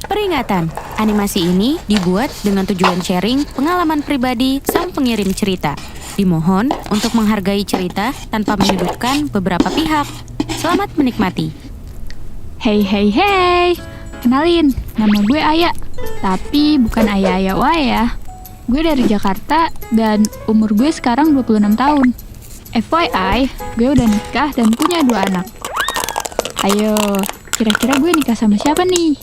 Peringatan, animasi ini dibuat dengan tujuan sharing pengalaman pribadi sang pengirim cerita. Dimohon untuk menghargai cerita tanpa menyudutkan beberapa pihak. Selamat menikmati. Hey, kenalin, nama gue Aya. Tapi bukan Aya-Aya wae ya. Gue dari Jakarta dan umur gue sekarang 26 tahun. FYI, gue udah nikah dan punya 2 anak. Ayo, kira-kira gue nikah sama siapa nih?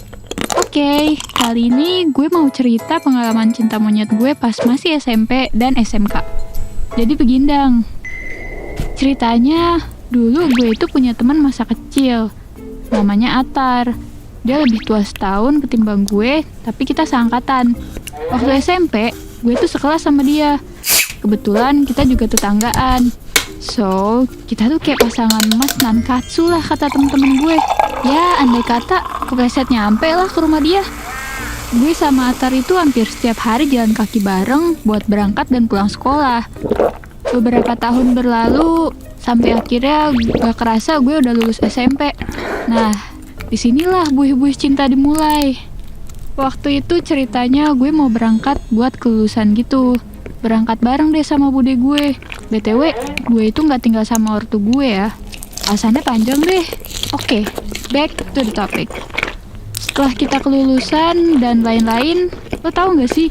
Oke, kali ini gue mau cerita pengalaman cinta monyet gue pas masih SMP dan SMK. Jadi begindang. Ceritanya, dulu gue itu punya teman masa kecil. Namanya Atar. Dia lebih tua setahun ketimbang gue, tapi kita seangkatan. Waktu SMP, gue tuh sekelas sama dia. Kebetulan kita juga tetanggaan. So, kita tuh kayak pasangan mas nankatsu lah kata temen-temen gue. Ya, andai kata kepleset nyampe lah ke rumah dia. Gue sama Atar itu hampir setiap hari jalan kaki bareng buat berangkat dan pulang sekolah. Beberapa tahun berlalu, sampai akhirnya gak kerasa gue udah lulus SMP. Nah, disinilah buih-buih cinta dimulai. Waktu itu ceritanya gue mau berangkat buat kelulusan gitu. Berangkat bareng deh sama bude gue. BTW, gue itu gak tinggal sama ortu gue ya. Alasannya panjang deh. Oke, back to the topic. Setelah kita kelulusan dan lain-lain, lo tau gak sih?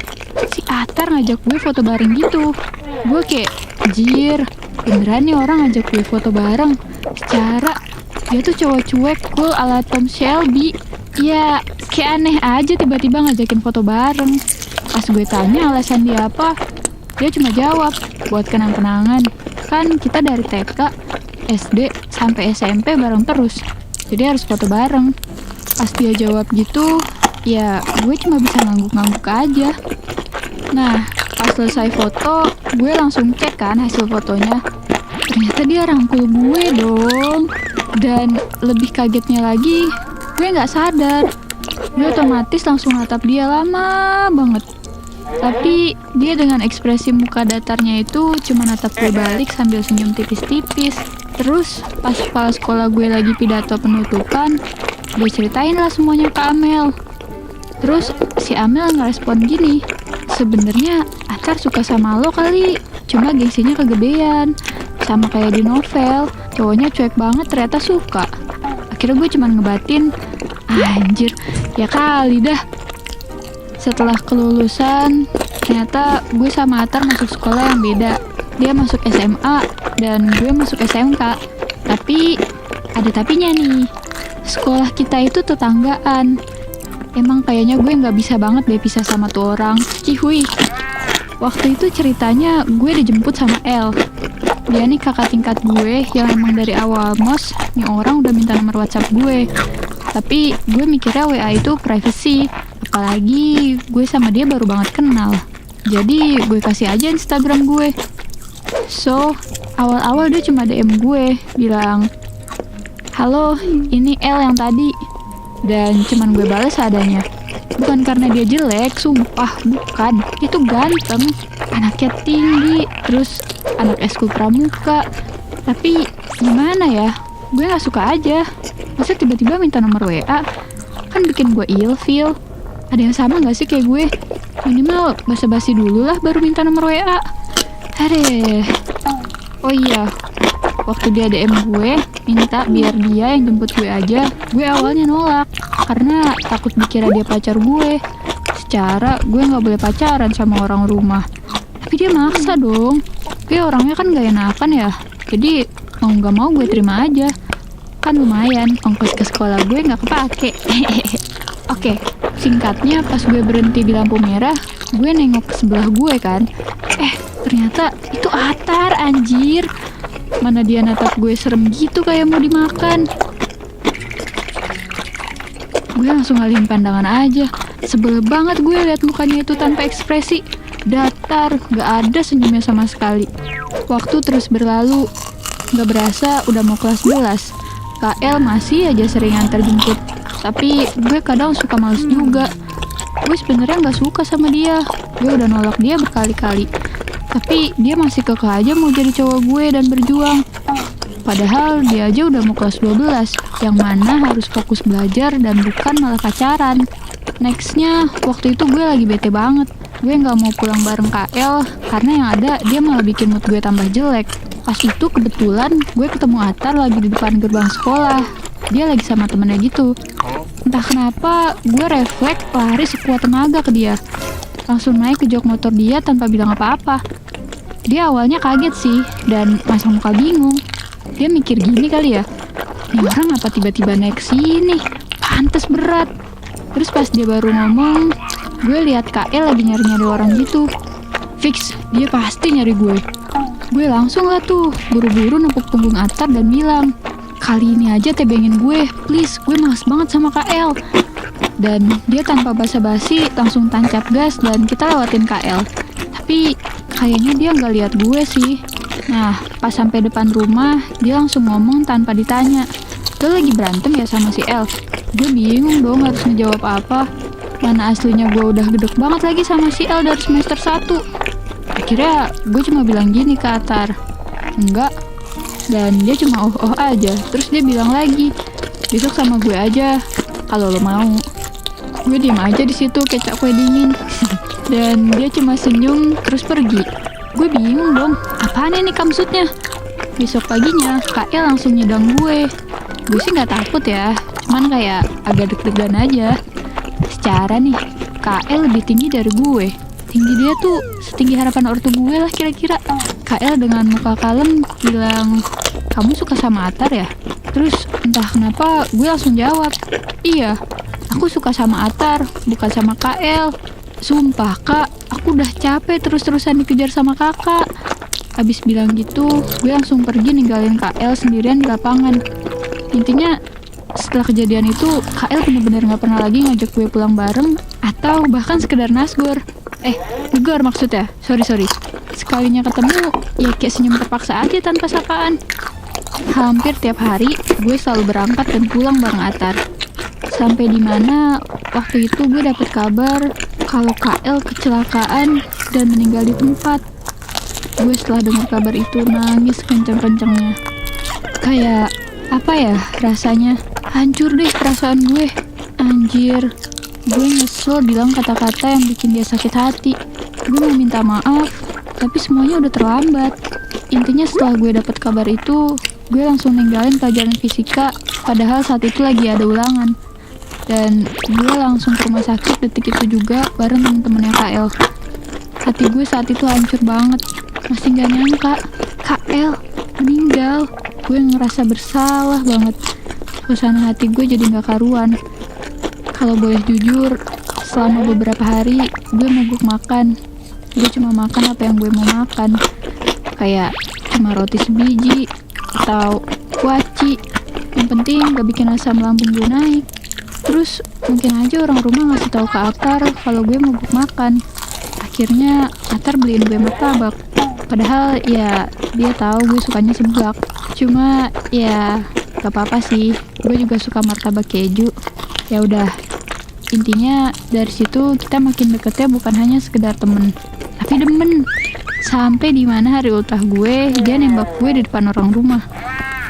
Si Atar ngajak gue foto bareng gitu. Gue kayak, anjir, beneran nih orang ngajak gue foto bareng. Secara, dia tuh cowok cuek, cool ala Tom Shelby. Ya, kayak aneh aja tiba-tiba ngajakin foto bareng. Pas gue tanya alasan dia apa, dia cuma jawab, buat kenang-kenangan. Kan kita dari TK, SD, sampai SMP bareng terus. Jadi harus foto bareng. Pas dia jawab gitu, ya gue cuma bisa ngangguk-ngangguk aja. Nah, pas selesai foto, gue langsung cek kan hasil fotonya. Ternyata dia rangkul gue dong. Dan lebih kagetnya lagi, gue gak sadar. Gue otomatis langsung natap dia lama banget. Tapi dia dengan ekspresi muka datarnya itu cuma natap gue balik sambil senyum tipis-tipis. Terus pas kepala sekolah gue lagi pidato penutupan, gue ceritain lah semuanya ke Amel. Terus si Amel ngerespon gini, sebenarnya Atar suka sama lo kali, cuma gengsinya kegedean. Sama kayak di novel, cowoknya cuek banget ternyata suka. Akhirnya gue cuma ngebatin, anjir, ya kali dah. Setelah kelulusan, ternyata gue sama Atar masuk sekolah yang beda. Dia masuk SMA dan gue masuk SMK. Tapi ada tapinya nih. Sekolah kita itu tetanggaan. Emang kayaknya gue nggak bisa banget deh pisah sama tuh orang. Cihuy. Waktu itu ceritanya gue dijemput sama El. Dia nih kakak tingkat gue yang emang dari awal mos, nih orang udah minta nomor WhatsApp gue. Tapi gue mikirnya WA itu privacy. Apalagi gue sama dia baru banget kenal. Jadi gue kasih aja Instagram gue. So, awal-awal dia cuma DM gue, bilang, halo, ini El yang tadi. Dan cuman gue balas adanya. Bukan karena dia jelek, sumpah, bukan. Dia tuh ganteng, anaknya tinggi, terus anak eskul pramuka. Tapi gimana ya, gue gak suka aja. Masa tiba-tiba minta nomor WA? Kan bikin gue ilfeel. Ada yang sama gak sih kayak gue? Minimal basa-basi dulu lah baru minta nomor WA. Areh. Oh iya, waktu dia DM gue, minta biar dia yang jemput gue aja. Gue awalnya nolak, karena takut dikira dia pacar gue. Secara gue gak boleh pacaran sama orang rumah. Tapi dia maksa dong. Gue orangnya kan gak enakan ya. Jadi mau gak mau gue terima aja. Kan lumayan, ongkos ke sekolah gue gak kepake. Oke, singkatnya pas gue berhenti di lampu merah, gue nengok ke sebelah gue kan. Ternyata itu Atar, anjir. Mana dia natap gue serem gitu kayak mau dimakan. Gue langsung ngalihin pandangan aja. Sebel banget gue liat mukanya itu tanpa ekspresi. Datar, gak ada senyumnya sama sekali. Waktu terus berlalu. Gak berasa udah mau kelas 11. KL masih aja sering antar jemput. Tapi gue kadang suka males juga. Gue sebenarnya gak suka sama dia. Gue udah nolak dia berkali-kali. Tapi dia masih kekeh aja mau jadi cowok gue dan berjuang. Padahal dia aja udah mau kelas 12, yang mana harus fokus belajar dan bukan malah pacaran. Nextnya, waktu itu gue lagi bete banget. Gue nggak mau pulang bareng KL karena yang ada dia malah bikin mood gue tambah jelek. Pas itu kebetulan gue ketemu Atar lagi di depan gerbang sekolah. Dia lagi sama temennya gitu. Entah kenapa gue refleks lari sekuat tenaga ke dia. Langsung naik ke jok motor dia tanpa bilang apa-apa. Dia awalnya kaget sih dan masang muka bingung. Dia mikir gini kali ya, ini orang apa tiba-tiba naik sini? Pantes berat. Terus pas dia baru ngomong, gue lihat KL lagi nyari-nyari orang gitu. Fix, dia pasti nyari gue. Gue langsung lah tuh, buru-buru nepuk punggung Atar dan bilang, kali ini aja tebengin gue, please, gue males banget sama KL. Dan dia tanpa basa-basi langsung tancap gas dan kita lewatin KL. Tapi kayaknya dia nggak lihat gue sih. Nah, pas sampai depan rumah, dia langsung ngomong tanpa ditanya, lo lagi berantem ya sama si El? Gue bingung dong harus ngejawab apa. Mana aslinya gue udah gedek banget lagi sama si El dari semester 1. Akhirnya gue cuma bilang gini ke Atar, enggak. Dan dia cuma oh aja. Terus dia bilang lagi, besok sama gue aja kalau lo mau. Gue diam aja di situ kayak kue dingin. Dan dia cuma senyum terus pergi. Gue bingung dong, apaan ini maksudnya? Besok paginya KL langsung nyedang gue. Gue sih nggak takut ya, cuman kayak agak deg-degan aja. Secara nih, KL lebih tinggi dari gue. Tinggi dia tuh setinggi harapan ortu gue lah kira-kira. KL dengan muka kalem bilang, kamu suka sama Atar ya? Terus entah kenapa gue langsung jawab, iya, aku suka sama Atar, bukan sama KL. Sumpah kak, aku udah capek terus-terusan dikejar sama kakak. Abis bilang gitu, gue langsung pergi ninggalin KL sendirian di lapangan. Intinya, setelah kejadian itu, KL bener-bener gak pernah lagi ngajak gue pulang bareng atau bahkan sekedar nasgor. Negor maksudnya, sorry. Sekalinya ketemu, ya kayak senyum terpaksa aja tanpa sapaan. Hampir tiap hari, gue selalu berangkat dan pulang bareng Atar. Sampai dimana, waktu itu gue dapet kabar kalau KL kecelakaan dan meninggal di tempat. Gue setelah dengar kabar itu nangis kenceng-kencengnya. Kayak, apa ya rasanya? Hancur deh perasaan gue. Anjir, gue nyesel bilang kata-kata yang bikin dia sakit hati. Gue mau minta maaf, tapi semuanya udah terlambat. Intinya setelah gue dapet kabar itu, gue langsung ninggalin pelajaran fisika, padahal saat itu lagi ada ulangan. Dan gue langsung ke rumah sakit detik itu juga bareng temen-temennya KL. Hati gue saat itu hancur banget. Masih gak nyangka KL meninggal. Gue ngerasa bersalah banget. Suasana hati gue jadi gak karuan. Kalau boleh jujur, selama beberapa hari gue mogok makan. Gue cuma makan apa yang gue mau makan. Kayak cuma roti sebiji atau kuaci. Yang penting gak bikin asam lambung gue naik. Terus mungkin aja orang rumah ngasih tahu ke Atar kalau gue mogok makan. Akhirnya Atar beliin gue martabak. Padahal ya dia tahu gue sukanya seblak. Cuma ya gak apa-apa sih. Gue juga suka martabak keju. Ya udah. Intinya dari situ kita makin deketnya bukan hanya sekedar temen, tapi demen. Sampai dimana hari ultah gue dia nembak gue di depan orang rumah.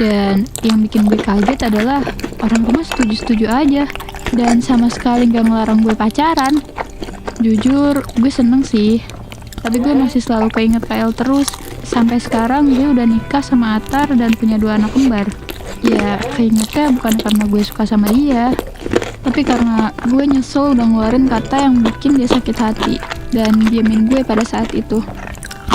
Dan yang bikin gue kaget adalah orang rumah setuju-setuju aja dan sama sekali gak ngelarang gue pacaran. Jujur, gue seneng sih. Tapi gue masih selalu keinget KL terus. Sampai sekarang gue udah nikah sama Atar dan punya 2 anak kembar. Ya, keingetnya bukan karena gue suka sama dia, tapi karena gue nyesel udah ngeluarin kata yang bikin dia sakit hati dan diamin gue pada saat itu.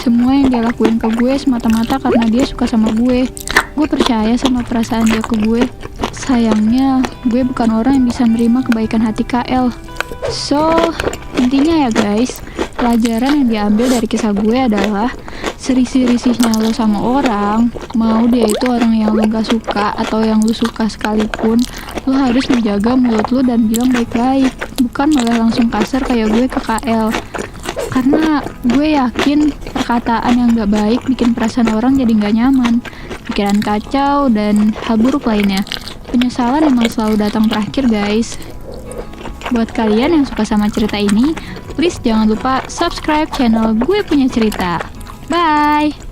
Semua yang dia lakuin ke gue semata-mata karena dia suka sama gue. Gue percaya sama perasaan dia ke gue. Sayangnya, gue bukan orang yang bisa nerima kebaikan hati KL. So, intinya ya guys, pelajaran yang diambil dari kisah gue adalah serisih-risihnya lo sama orang, mau dia itu orang yang lo gak suka atau yang lo suka sekalipun, lo harus menjaga mulut lo dan bilang baik-baik, bukan malah langsung kasar kayak gue ke KL. Karena gue yakin perkataan yang gak baik bikin perasaan orang jadi gak nyaman, pikiran kacau, dan hal buruk lainnya. Penyesalan emang selalu datang terakhir guys. Buat kalian yang suka sama cerita ini, please jangan lupa subscribe channel Gue Punya Cerita. Bye!